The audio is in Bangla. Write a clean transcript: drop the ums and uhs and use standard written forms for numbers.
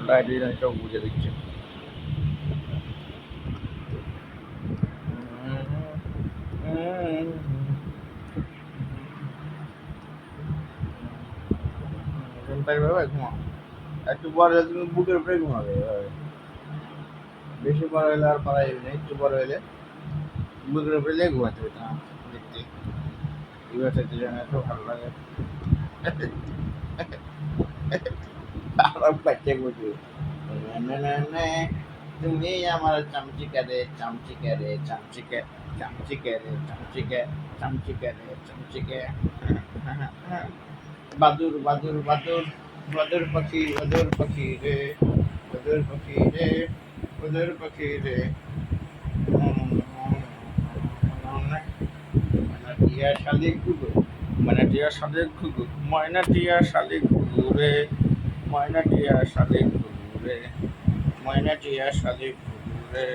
লাইব্রেরিয়ানটাও বুঝে দিচ্ছে। ঘুমা একটু পরে তুমি বুকের উপরে ঘুমাবে এভাবে। বেশি বড় হলে আর পারা যাবে না, একটু বড় হলে বুকের উপরে লেগে ঘুমাতে হবে না দেখতে। এবার থেকে যেন এত ভালো লাগে। আরাম পাচ্ছে বুঝি। তুমি আমার চামচিকা রে চামচিকা রে চামচিকা চামচিকা রে চামচিকা চামচিকা রে চামচিকা। বাদুর বাদুর বাদুর বাদুর পাখি রে বাদুর পাখি রে বাদুর পাখি রে। টিয়া শালিক ঘুঘু টিয়া শালিক ঘুঘু টিয়া শালিক ঘুঘু রে টিয়া শালিক ঘুঘু রে টিয়া শালিক ঘুঘু রে।